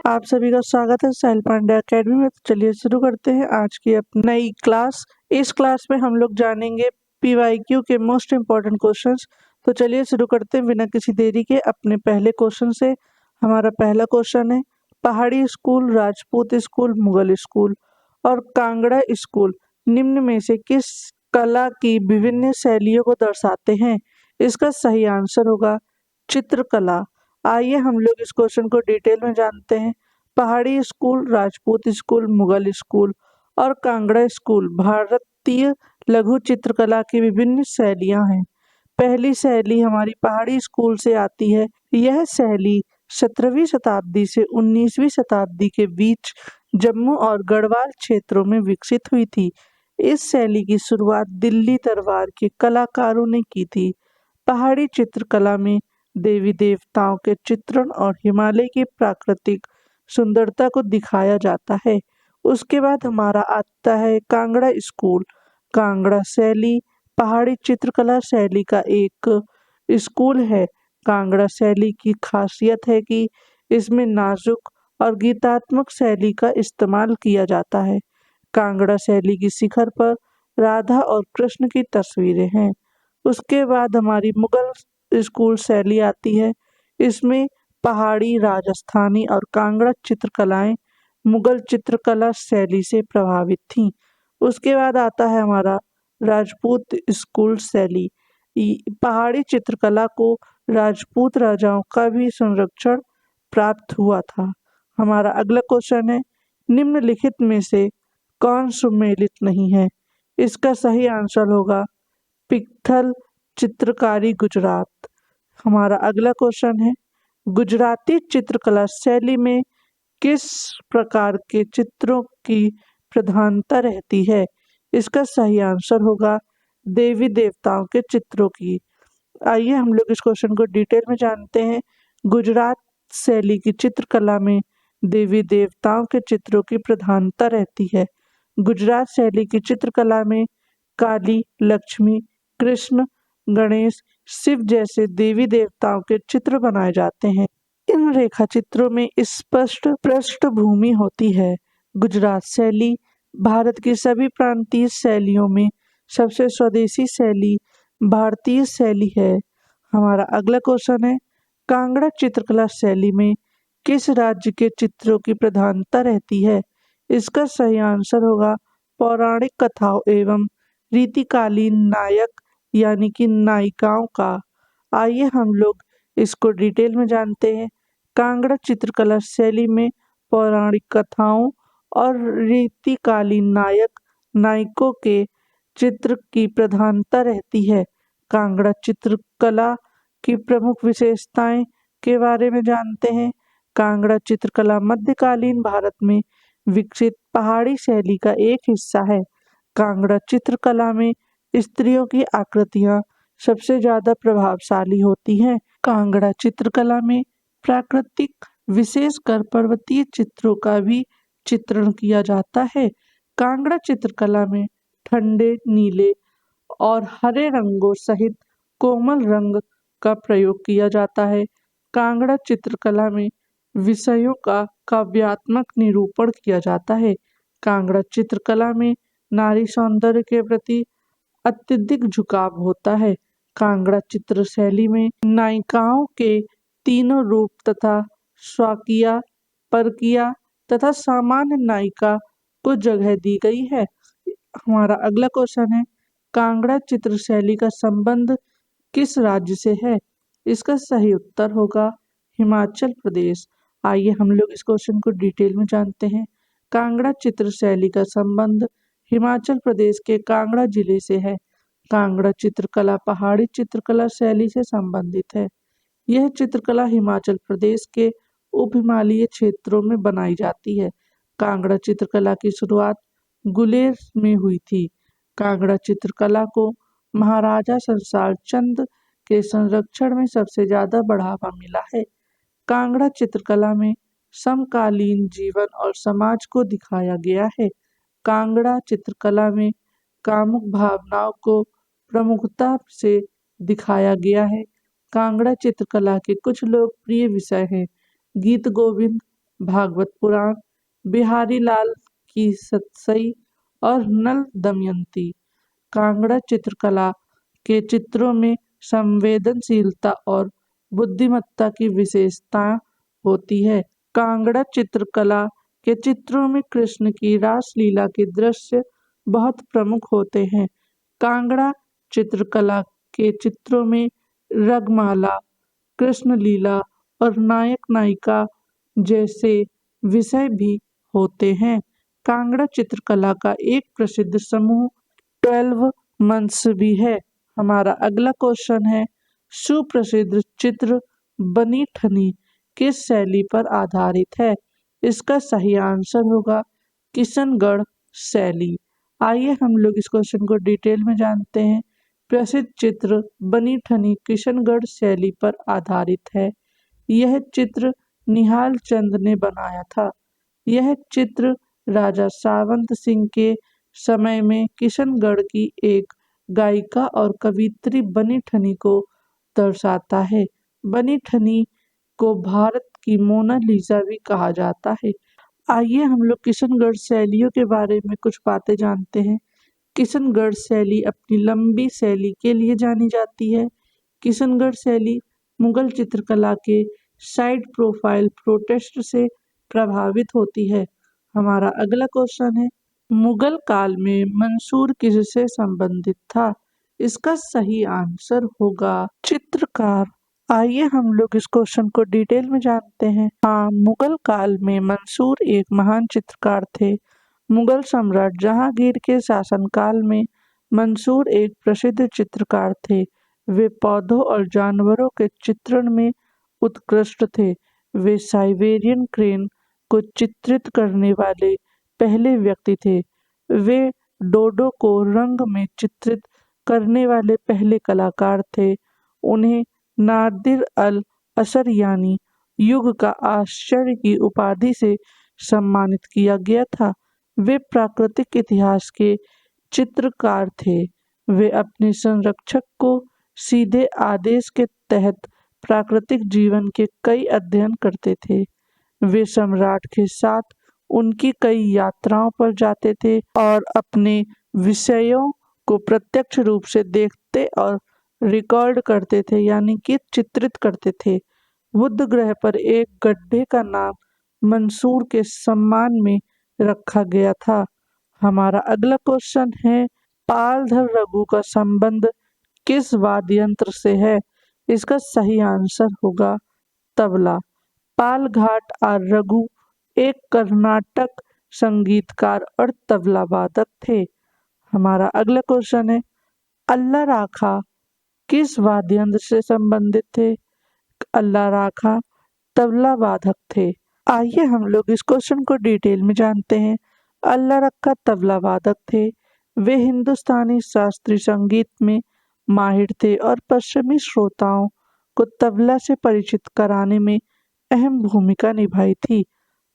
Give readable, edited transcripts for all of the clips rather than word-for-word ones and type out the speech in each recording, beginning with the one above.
आप सभी का स्वागत है साहिल पांडे अकेडमी में। तो चलिए शुरू करते हैं आज की अपनी नई क्लास। इस क्लास में हम लोग जानेंगे पीवाईक्यू के मोस्ट इम्पोर्टेंट क्वेश्चंस। तो चलिए शुरू करते हैं बिना किसी देरी के अपने पहले क्वेश्चन से। हमारा पहला क्वेश्चन है, पहाड़ी school, Rajput school, Mughal school और कांगड़ा स्कूल निम्न में से किस कला की विभिन्न शैलियों को दर्शाते हैं? इसका सही आंसर होगा चित्रकला। आइए हम लोग इस क्वेश्चन को डिटेल में जानते हैं। पहाड़ी school, Rajput school, Mughal school और कांगड़ा स्कूल भारतीय लघु चित्रकला की विभिन्न शैलियां हैं। पहली शैली हमारी पहाड़ी स्कूल से आती है। यह शैली 17वीं शताब्दी से 19वीं शताब्दी के बीच जम्मू और गढ़वाल क्षेत्रों में विकसित हुई थी। इस शैली की शुरुआत दिल्ली दरबार के कलाकारों ने की थी। पहाड़ी चित्रकला में देवी देवताओं के चित्रण और हिमालय की प्राकृतिक सुंदरता को दिखाया जाता है। उसके बाद हमारा आता है कांगड़ा स्कूल। कांगड़ा शैली पहाड़ी चित्रकला शैली का एक स्कूल है। कांगड़ा शैली की खासियत है कि इसमें नाजुक और गीतात्मक शैली का इस्तेमाल किया जाता है। कांगड़ा शैली की शिखर पर राधा और कृष्ण की तस्वीरें हैं। उसके बाद हमारी मुगल स्कूल शैली आती है। इसमें पहाड़ी, राजस्थानी और कांगड़ा चित्रकलाएं मुगल चित्रकला शैली से प्रभावित थीं। उसके बाद आता है हमारा राजपूत स्कूल शैली। पहाड़ी चित्रकला को राजपूत राजाओं का भी संरक्षण प्राप्त हुआ था। हमारा अगला क्वेश्चन है, निम्नलिखित में से कौन सुमेलित नहीं है? इसका सही आंसर होगा पिक्थल चित्रकारी गुजरात। हमारा अगला क्वेश्चन है, गुजराती चित्रकला शैली में किस प्रकार के चित्रों की प्रधानता रहती है? इसका सही आंसर होगा देवी देवताओं के चित्रों की। आइए हम लोग इस क्वेश्चन को डिटेल में जानते हैं। गुजरात शैली की चित्रकला में देवी देवताओं के चित्रों की प्रधानता रहती है। गुजरात शैली की चित्रकला में काली, लक्ष्मी, कृष्ण, गणेश, शिव जैसे देवी देवताओं के चित्र बनाए जाते हैं। इन रेखा चित्रों में स्पष्ट पृष्ठभूमि होती है। गुजरात शैली भारत की सभी प्रांतीय शैलियों में सबसे स्वदेशी शैली भारतीय शैली है। हमारा अगला क्वेश्चन है, कांगड़ा चित्रकला शैली में किस राज्य के चित्रों की प्रधानता रहती है? इसका सही आंसर होगा पौराणिक कथाओं एवं रीतिकालीन नायक यानी कि नायिकाओं का। आइए हम लोग इसको डिटेल में जानते हैं। कांगड़ा चित्रकला शैली में पौराणिक कथाओं और रीतिकालीन नायक नायकों के चित्र की प्रधानता रहती है। कांगड़ा चित्रकला की प्रमुख विशेषताएं के बारे में जानते हैं। कांगड़ा चित्रकला मध्यकालीन भारत में विकसित पहाड़ी शैली का एक हिस्सा है। कांगड़ा चित्रकला में स्त्रियों की आकृतियां सबसे ज्यादा प्रभावशाली होती हैं। कांगड़ा चित्रकला में प्राकृतिक, विशेषकर पर्वतीय चित्रों का भी चित्रण किया जाता है। कांगड़ा चित्रकला में ठंडे नीले और हरे रंगों सहित कोमल रंग का प्रयोग किया जाता है। कांगड़ा चित्रकला में विषयों का काव्यात्मक निरूपण किया जाता है। कांगड़ा चित्रकला में नारी सौंदर्य के प्रति अत्यधिक झुकाव होता है। कांगड़ा चित्र शैली में नायिकाओं के तीनों रूप तथा स्वाकिया, परकिया तथा सामान्य नायिका को जगह दी गई है। हमारा अगला क्वेश्चन है, कांगड़ा चित्र शैली का संबंध किस राज्य से है? इसका सही उत्तर होगा हिमाचल प्रदेश। आइए हम लोग इस क्वेश्चन को डिटेल में जानते हैं। कांगड़ा चित्र शैली का संबंध हिमाचल प्रदेश के कांगड़ा जिले से है। कांगड़ा चित्रकला पहाड़ी चित्रकला शैली से संबंधित है। यह चित्रकला हिमाचल प्रदेश के उप हिमालयी क्षेत्रों में बनाई जाती है। कांगड़ा चित्रकला की शुरुआत गुलेर में हुई थी। कांगड़ा चित्रकला को महाराजा संसार चंद के संरक्षण में सबसे ज्यादा बढ़ावा मिला है। कांगड़ा चित्रकला में समकालीन जीवन और समाज को दिखाया गया है। कांगड़ा चित्रकला में कामुक भावनाओं को प्रमुखता से दिखाया गया है। कांगड़ा चित्रकला के कुछ लोकप्रिय विषय हैं गीत गोविंद, भागवत पुराण, बिहारी लाल की सतसई और नल दमयंती। कांगड़ा चित्रकला के चित्रों में संवेदनशीलता और बुद्धिमत्ता की विशेषता होती है। कांगड़ा चित्रकला के चित्रों में कृष्ण की रासलीला के दृश्य बहुत प्रमुख होते हैं। कांगड़ा चित्रकला के चित्रों में रंगमाला, कृष्ण लीला और नायक नायिका जैसे विषय भी होते हैं। कांगड़ा चित्रकला का एक प्रसिद्ध समूह 12 मंथ्स भी है। हमारा अगला क्वेश्चन है, सुप्रसिद्ध चित्र बनी ठनी किस शैली पर आधारित है? इसका सही आंसर होगा किशनगढ़ शैली। आइए हम लोग इस क्वेश्चन को डिटेल में जानते हैं। प्रसिद्ध चित्र बनी ठनी किशनगढ़ शैली पर आधारित है। यह चित्र निहाल चंद ने बनाया था। यह चित्र राजा सावंत सिंह के समय में किशनगढ़ की एक गायिका और कवियत्री बनी ठनी को दर्शाता है। बनी ठनी को भारत की मोनालिसा भी कहा जाता है। आइए हम लोग किशनगढ़ शैलियों के बारे में कुछ बातें जानते हैं। किशनगढ़ शैली अपनी लंबी शैली के लिए जानी जाती है। किशनगढ़ शैली मुगल चित्रकला के साइड प्रोफाइल प्रोटेस्ट से प्रभावित होती है। हमारा अगला क्वेश्चन है, मुगल काल में मंसूर किससे संबंधित था? इसका सही आंसर होगा चित्रकार। आइए हम लोग इस क्वेश्चन को डिटेल में जानते हैं। हाँ, मुगल काल में मंसूर एक महान चित्रकार थे। मुगल सम्राट जहांगीर के शासनकाल में मंसूर एक प्रसिद्ध चित्रकार थे। वे पौधों और जानवरों के चित्रण में उत्कृष्ट थे। वे साइबेरियन क्रेन को चित्रित करने वाले पहले व्यक्ति थे। वे डोडो को रंग में चित्रित करने वाले पहले कलाकार थे। उन्हें नादिर अल असर यानी युग का आश्चर्य की उपाधि से सम्मानित किया गया था। वे प्राकृतिक इतिहास के चित्रकार थे। वे अपने संरक्षक को सीधे आदेश के तहत प्राकृतिक जीवन के कई अध्ययन करते थे। वे सम्राट के साथ उनकी कई यात्राओं पर जाते थे और अपने विषयों को प्रत्यक्ष रूप से देखते और रिकॉर्ड करते थे, यानी कि चित्रित करते थे। बुध ग्रह पर एक गड्ढे का नाम मंसूर के सम्मान में रखा गया था। हमारा अगला क्वेश्चन है, पालधर रघु का संबंध किस वाद्य यंत्र से है? इसका सही आंसर होगा तबला। पालघाट आर रघु एक कर्नाटक संगीतकार और तबला वादक थे। हमारा अगला क्वेश्चन है, अल्लाह राखा किस वाद्य यंत्र से संबंधित थे? अल्लाह राखा तबला वादक थे। आइए हम लोग इस क्वेश्चन को डिटेल में जानते हैं। अल्लाह रक्का तबला वादक थे। वे हिंदुस्तानी शास्त्रीय संगीत में माहिर थे और पश्चिमी श्रोताओं को तबला से परिचित कराने में अहम भूमिका निभाई थी।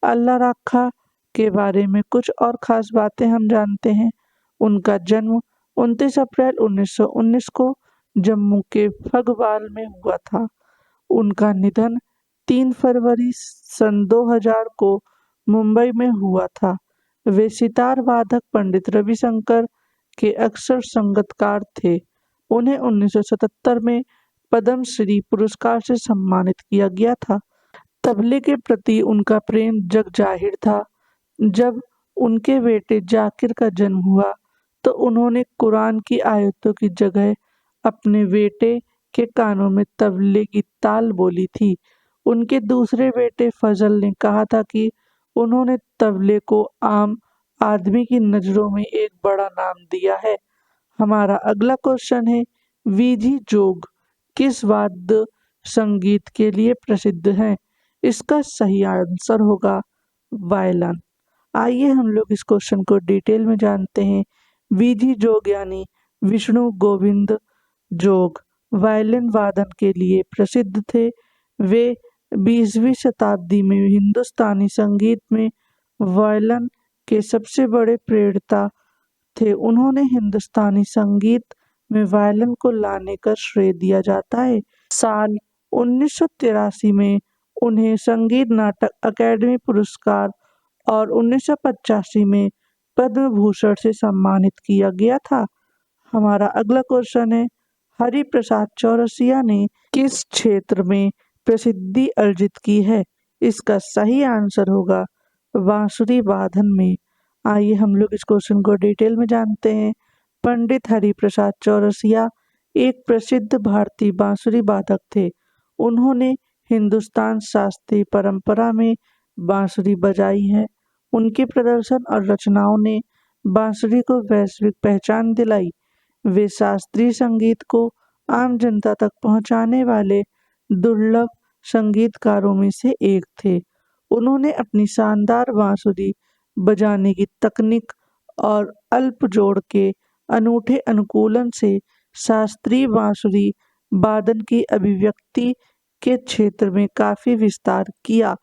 अल्लाह रक्का के बारे में कुछ और खास बातें हम जानते हैं। उनका जन्म 29 अप्रैल 1919 को जम्मू के फगवाल में हुआ था। उनका निधन 3 फरवरी सन 2000 को मुंबई में हुआ था। वे सितार वादक पंडित रविशंकर के अक्सर संगतकार थे। उन्हें 1977 में पद्मश्री पुरस्कार से सम्मानित किया गया था। तबले के प्रति उनका प्रेम जग जाहिर था। जब उनके बेटे जाकिर का जन्म हुआ तो उन्होंने कुरान की आयतों की जगह अपने बेटे के कानों में तबले की ताल बोली थी। उनके दूसरे बेटे फजल ने कहा था कि उन्होंने तबले को आम आदमी की नजरों में एक बड़ा नाम दिया है। हमारा अगला क्वेश्चन है, वीजी जोग किस वाद्य संगीत के लिए प्रसिद्ध है? इसका सही आंसर होगा वायलिन। आइए हम लोग इस क्वेश्चन को डिटेल में जानते हैं। वीजी जोग यानी विष्णु गोविंद जोग वायलिन वादन के लिए प्रसिद्ध थे। वे 20वीं शताब्दी में हिंदुस्तानी संगीत में वायलिन के सबसे बड़े प्रणेता थे। उन्होंने हिंदुस्तानी संगीत में वायलिन को लाने का श्रेय दिया जाता है। साल 1983 में उन्हें संगीत नाटक अकादमी पुरस्कार और 1985 में पद्म भूषण से सम्मानित किया गया था। हमारा अगला क्वेश्चन है, हरि प्रसाद चौरसिया ने किस क्षेत्र में प्रसिद्धि अर्जित की है? इसका सही आंसर होगा बांसुरी वादन में। आइए हम लोग इस क्वेश्चन को डिटेल में जानते हैं। पंडित हरि प्रसाद चौरसिया एक प्रसिद्ध भारतीय बांसुरी वादक थे। उन्होंने हिंदुस्तान शास्त्रीय परंपरा में बांसुरी बजाई है। उनके प्रदर्शन और रचनाओं ने बांसुरी को वैश्विक पहचान दिलाई। वे शास्त्रीय संगीत को आम जनता तक पहुंचाने वाले दुर्लभ संगीतकारों में से एक थे। उन्होंने अपनी शानदार बांसुरी बजाने की तकनीक और अल्प जोड़ के अनूठे अनुकूलन से शास्त्रीय बांसुरी वादन की अभिव्यक्ति के क्षेत्र में काफी विस्तार किया।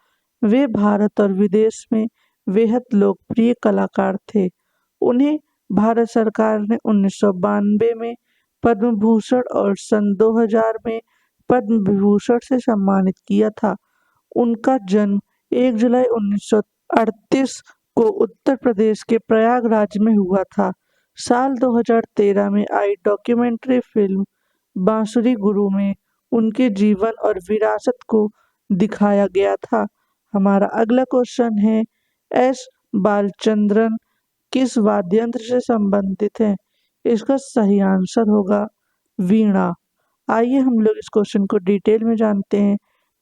वे भारत और विदेश में बेहद लोकप्रिय कलाकार थे। उन्हें भारत सरकार ने 1992 में पद्म भूषण और सन 2000 में पद्म विभूषण से सम्मानित किया था। उनका जन्म 1 जुलाई 1938 को उत्तर प्रदेश के प्रयागराज में हुआ था। साल 2013 में आई डॉक्यूमेंट्री फिल्म बांसुरी गुरु में उनके जीवन और विरासत को दिखाया गया था। हमारा अगला क्वेश्चन है, एस बालचंद्रन किस वाद्य यंत्र से संबंधित है? इसका सही आंसर होगा वीणा। आइए हम लोग इस क्वेश्चन को डिटेल में जानते हैं।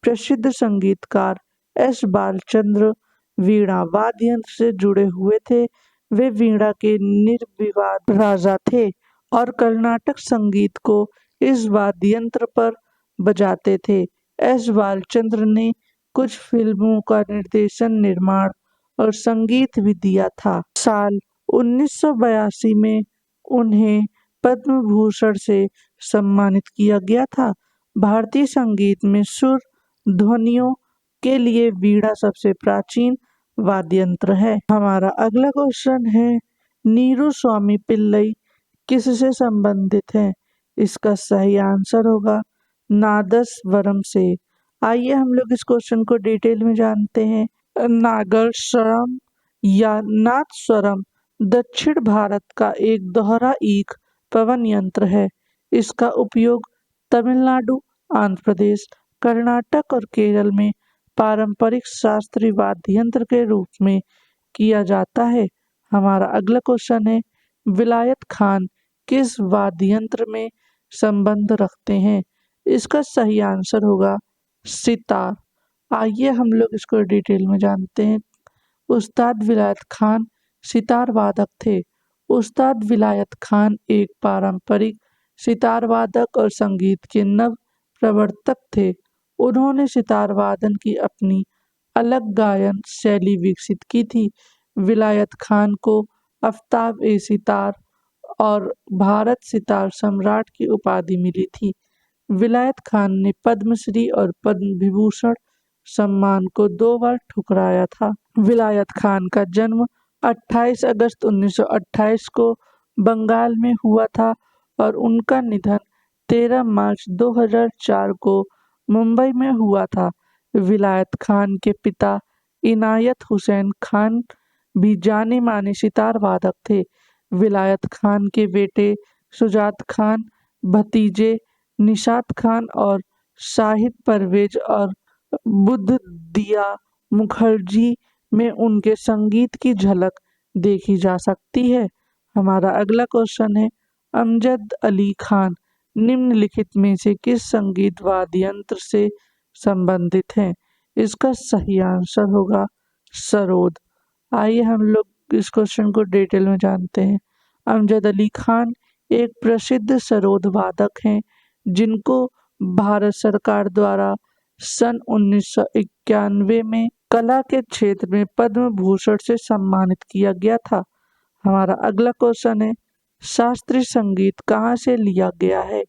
प्रसिद्ध संगीतकार एस बालचंद्र वीणा वाद्य यंत्र से जुड़े हुए थे। वे वीणा के निर्विवाद राजा थे और कर्नाटक संगीत को इस वाद्य यंत्र पर बजाते थे। एस बालचंद्र ने कुछ फिल्मों का निर्देशन, निर्माण और संगीत भी दिया था। साल 1982 में उन्हें पद्म भूषण से सम्मानित किया गया था। भारतीय संगीत में सुर ध्वनियों के लिए वीणा सबसे प्राचीन वाद्य यंत्र है। हमारा अगला क्वेश्चन है, नीरू स्वामी पिल्लई किससे संबंधित है? इसका सही आंसर होगा नादस्वरम से। आइए हम लोग इस क्वेश्चन को डिटेल में जानते हैं। नागस्वरम या नादस्वरम दक्षिण भारत का एक दोहरा ईक पवन यंत्र है। इसका उपयोग तमिलनाडु, आंध्र प्रदेश, कर्नाटक और केरल में पारंपरिक शास्त्रीय वाद्य यंत्र के रूप में किया जाता है। हमारा अगला क्वेश्चन है, विलायत खान किस वाद्य यंत्र में संबंध रखते हैं? इसका सही आंसर होगा सितार। आइए हम लोग इसको डिटेल में जानते हैं। उस्ताद विलायत खान सितार वादक थे। उस्ताद विलायत खान एक पारंपरिक सितार वादक और संगीत के नव प्रवर्तक थे। उन्होंने सितार वादन की अपनी अलग गायन शैली विकसित की थी। विलायत खान को आफ्ताब ए सितार और भारत सितार सम्राट की उपाधि मिली थी। विलायत खान ने पद्मश्री और पद्म विभूषण सम्मान को 2 बार ठुकराया था। विलायत खान का जन्म 28 अगस्त 1928 को बंगाल में हुआ था और उनका निधन 13 मार्च 2004 को मुंबई में हुआ था। विलायत खान के पिता इनायत हुसैन खान भी जाने माने सितार वादक थे। विलायत खान के बेटे सुजात खान, भतीजे निशात खान और शाहिद परवेज और बुद्धदिया मुखर्जी में उनके संगीत की झलक देखी जा सकती है। हमारा अगला क्वेश्चन है, अमजद अली खान निम्नलिखित में से किस संगीत वाद्य यंत्र से संबंधित हैं? इसका सही आंसर होगा सरोद। आइए हम लोग इस क्वेश्चन को डिटेल में जानते हैं। अमजद अली खान एक प्रसिद्ध सरोद वादक हैं, जिनको भारत सरकार द्वारा सन 1991 में कला के क्षेत्र में पद्म भूषण से सम्मानित किया गया था। हमारा अगला क्वेश्चन है, शास्त्रीय संगीत कहाँ से लिया गया है?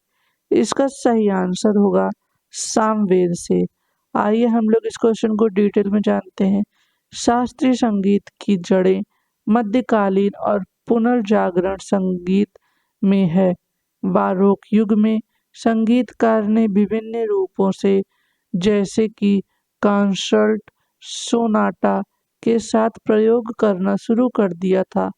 इसका सही आंसर होगा सामवेद से। आइए हम लोग इस क्वेश्चन को डिटेल में जानते हैं। शास्त्रीय संगीत की जड़ें मध्यकालीन और पुनर्जागरण संगीत में है। बारोक युग में संगीतकार ने विभिन्न रूपों से, जैसे कि कंसर्ट सोनाटा के साथ प्रयोग करना शुरू कर दिया था।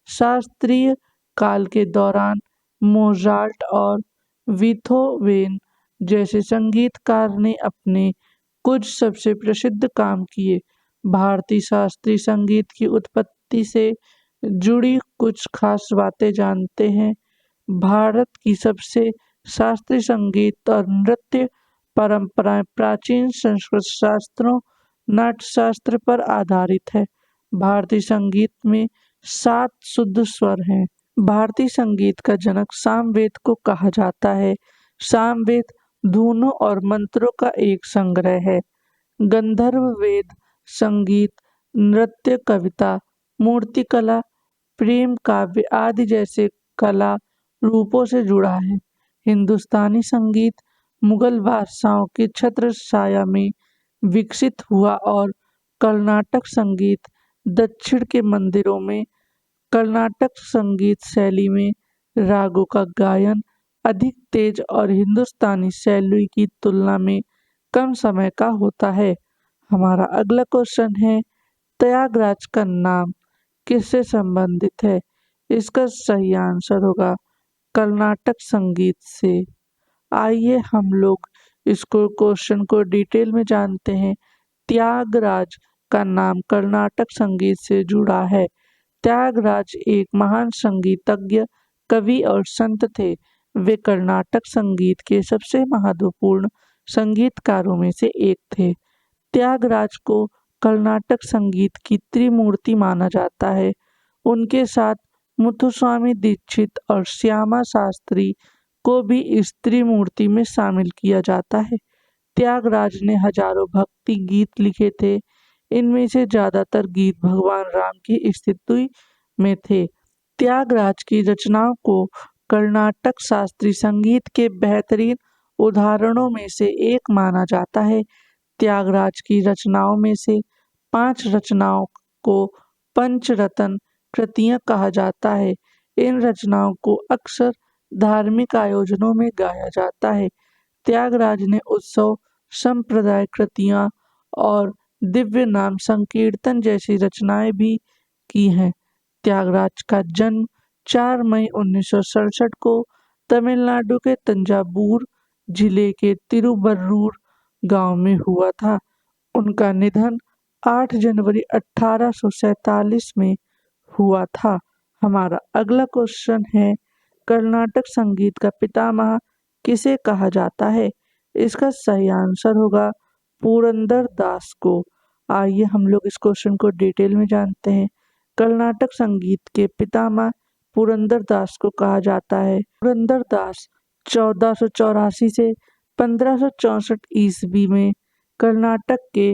शास्त्रीय काल के दौरान मोजार्ट और बीथोवेन जैसे संगीतकार ने अपने कुछ सबसे प्रसिद्ध काम किए। भारतीय शास्त्रीय संगीत की उत्पत्ति से जुड़ी कुछ खास बातें जानते हैं। भारत की सबसे शास्त्रीय संगीत और नृत्य परंपराएं प्राचीन संस्कृत शास्त्रों नाट्यशास्त्र पर आधारित है। भारतीय संगीत में 7 शुद्ध स्वर हैं। भारतीय संगीत का जनक सामवेद को कहा जाता है। सामवेद धुनों और मंत्रों का एक संग्रह है। गंधर्व वेद संगीत, नृत्य, कविता, मूर्तिकला, प्रेम काव्य आदि जैसे कला रूपों से जुड़ा है। हिंदुस्तानी संगीत मुगल बादशाहों की छत्रछाया में विकसित हुआ और कर्नाटक संगीत दक्षिण के मंदिरों में कर्नाटक संगीत शैली में रागों का गायन अधिक तेज और हिंदुस्तानी शैली की तुलना में कम समय का होता है। हमारा अगला क्वेश्चन है, त्यागराज का नाम किससे संबंधित है? इसका सही आंसर होगा कर्नाटक संगीत से। आइए हम लोग इसको क्वेश्चन को डिटेल में जानते हैं। त्यागराज का नाम कर्नाटक संगीत से जुड़ा है। त्यागराज एक महान संगीतज्ञ, कवि और संत थे। वे कर्नाटक संगीत के सबसे महत्वपूर्ण संगीतकारों में से एक थे। त्यागराज को कर्नाटक संगीत की त्रिमूर्ति माना जाता है। उनके साथ मुथुस्वामी दीक्षित और श्यामा शास्त्री को भी इस त्रिमूर्ति में शामिल किया जाता है। त्यागराज ने हजारों भक्ति गीत लिखे थे। इनमें से ज्यादातर गीत भगवान राम की स्तुति में थे। त्यागराज की रचनाओं को कर्नाटक शास्त्रीय संगीत के बेहतरीन उदाहरणों में से एक माना जाता है। त्यागराज की रचनाओं में से 5 रचनाओं को पंचरत्न कृतियां कहा जाता है। इन रचनाओं को अक्सर धार्मिक आयोजनों में गाया जाता है। त्यागराज ने उत्सव, संप्रदाय कृतियां और दिव्य नाम संकीर्तन जैसी रचनाएं भी की हैं। त्यागराज का जन्म 4 मई 1967 को तमिलनाडु के तंजावुर जिले के तिरुवरूर गांव में हुआ था। उनका निधन 8 जनवरी 1847 में हुआ था। हमारा अगला क्वेश्चन है, कर्नाटक संगीत का पितामह किसे कहा जाता है? इसका सही आंसर होगा पुरंदर दास को। आइए हम लोग इस क्वेश्चन को डिटेल में जानते हैं। कर्नाटक संगीत के पितामह पुरंदर दास को कहा जाता है। पुरंदर दास 1484 से 1564 ईस्वी में कर्नाटक के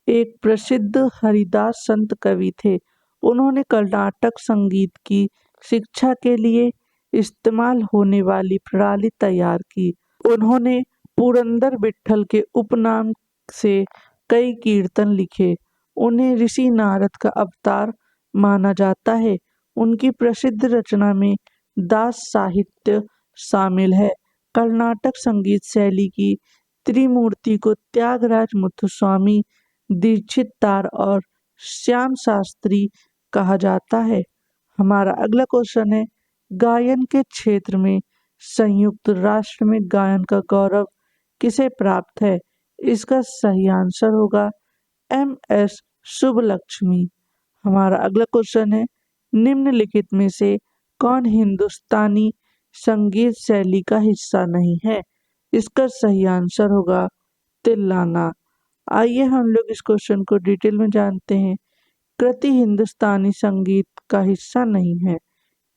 एक प्रसिद्ध हरिदास संत कवि थे। उन्होंने कर्नाटक संगीत की शिक्षा के लिए इस्तेमाल होने वाली प्रणाली तैयार की। उन्होंने पुरंदर विट्ठल के उपनाम से कई कीर्तन लिखे। उन्हें ऋषि नारद का अवतार माना जाता है। उनकी प्रसिद्ध रचना में दास साहित्य शामिल है। कर्नाटक संगीत शैली की त्रिमूर्ति को त्यागराज, मुथुस्वामी दीक्षितार और श्याम शास्त्री कहा जाता है। हमारा अगला क्वेश्चन है, गायन के क्षेत्र में संयुक्त राष्ट्र में गायन का गौरव किसे प्राप्त है? इसका सही आंसर होगा MS सुब्बलक्ष्मी। हमारा अगला क्वेश्चन है, निम्नलिखित में से कौन हिंदुस्तानी संगीत शैली का हिस्सा नहीं है? इसका सही आंसर होगा तिल्लाना। आइए हम लोग इस क्वेश्चन को डिटेल में जानते हैं। कृति हिंदुस्तानी संगीत का हिस्सा नहीं है।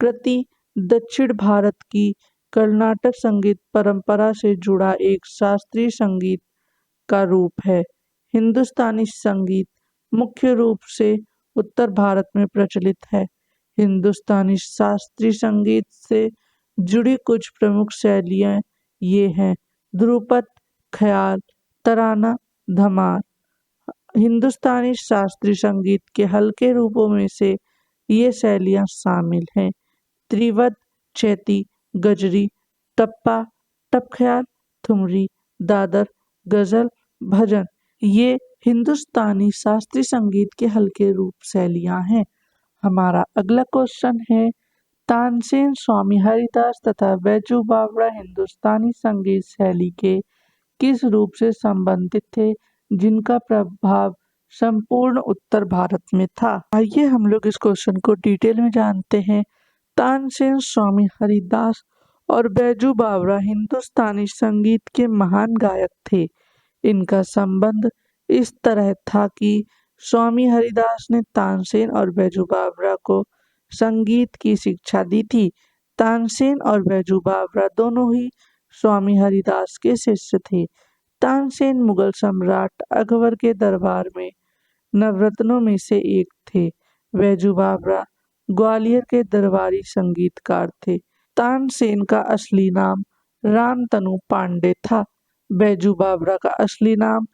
कृति दक्षिण भारत की कर्नाटक संगीत परंपरा से जुड़ा एक शास्त्रीय संगीत का रूप है। हिंदुस्तानी संगीत मुख्य रूप से उत्तर भारत में प्रचलित है। हिंदुस्तानी शास्त्रीय संगीत से जुड़ी कुछ प्रमुख शैलियाँ ये हैं: ध्रुपद, ख्याल, तराना, धमार। हिंदुस्तानी शास्त्रीय संगीत के हल्के रूपों में से ये शैलियाँ शामिल हैं: त्रिवद, चैती, गजरी, टप्पा, टप ख्याल, ठुमरी, दादर, गजल, भजन। ये हिंदुस्तानी शास्त्रीय संगीत के हल्के रूप शैलियाँ हैं। हमारा अगला क्वेश्चन है, तानसेन, स्वामी हरिदास तथा बैजू बावरा हिंदुस्तानी संगीत शैली के किस रूप से संबंधित थे जिनका प्रभाव संपूर्ण उत्तर भारत में था? आइए हम लोग इस क्वेश्चन को डिटेल में जानते हैं। तानसेन, स्वामी हरिदास और बैजू बावरा हिंदुस्तानी संगीत के महान गायक थे। इनका संबंध इस तरह था कि स्वामी हरिदास ने तानसेन और बैजू बावरा को संगीत की शिक्षा दी थी। तानसेन और बैजू बावरा दोनों ही स्वामी हरिदास के शिष्य थे। तानसेन मुगल सम्राट अकबर के दरबार में नवरत्नों में से एक थे। बैजू बावरा ग्वालियर के दरबारी संगीतकार थे। तानसेन का असली नाम रामतनु पांडे था। बैजू बावरा का असली नाम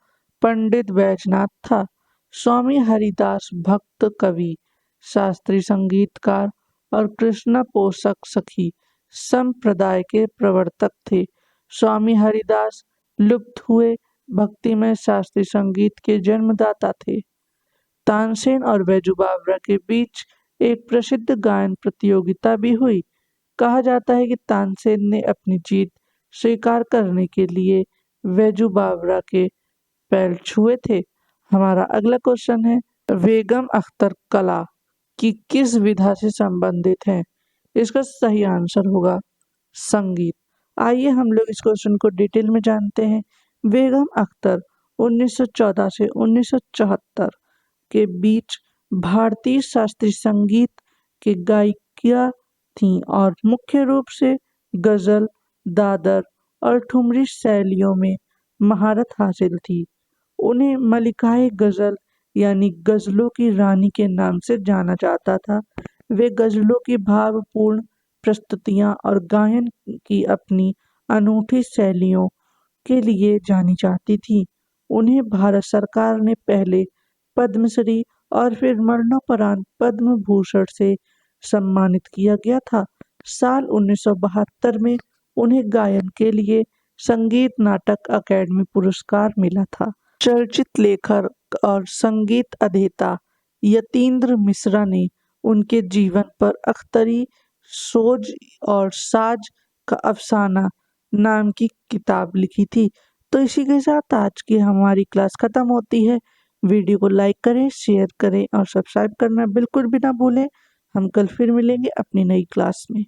पंडित बैजनाथ था। स्वामी हरिदास भक्त कवि, शास्त्रीय संगीतकार और कृष्ण पोषक सखी संप्रदाय के प्रवर्तक थे। स्वामी हरिदास लुप्त हुए भक्तिमय शास्त्रीय संगीत के जन्मदाता थे। तानसेन और बैजू बावरा के बीच एक प्रसिद्ध गायन प्रतियोगिता भी हुई। कहा जाता है कि तानसेन ने अपनी जीत स्वीकार करने के लिए बैजू बावरा के पैर छुए थे। हमारा अगला क्वेश्चन है, बेगम अख्तर कला की किस विधा से संबंधित है? इसका सही आंसर होगा संगीत। आइए हम लोग इस क्वेश्चन को डिटेल में जानते हैं। बेगम अख्तर 1914 से 1974 के बीच भारतीय शास्त्रीय संगीत की गायिका थीं और मुख्य रूप से गजल, दादर और ठुमरी शैलियों में महारत हासिल थी। उन्हें मलिकाए गजल यानी गजलों की रानी के नाम से जाना जाता था। वे गजलों की भावपूर्ण प्रस्तुतियां और गायन की अपनी अनूठी शैलियों के लिए जानी जाती थी। उन्हें भारत सरकार ने पहले पद्मश्री और फिर मरणोपरांत पद्म भूषण से सम्मानित किया गया था। साल 1972 में उन्हें गायन के लिए संगीत नाटक अकादमी पुरस्कार मिला था। चर्चित लेखक और संगीत अध्येता यतीन्द्र मिश्रा ने उनके जीवन पर अख्तरी सोज और साज का अफसाना नाम की किताब लिखी थी। तो इसी के साथ आज की हमारी क्लास खत्म होती है। वीडियो को लाइक करें, शेयर करें और सब्सक्राइब करना बिल्कुल भी ना भूलें। हम कल फिर मिलेंगे अपनी नई क्लास में।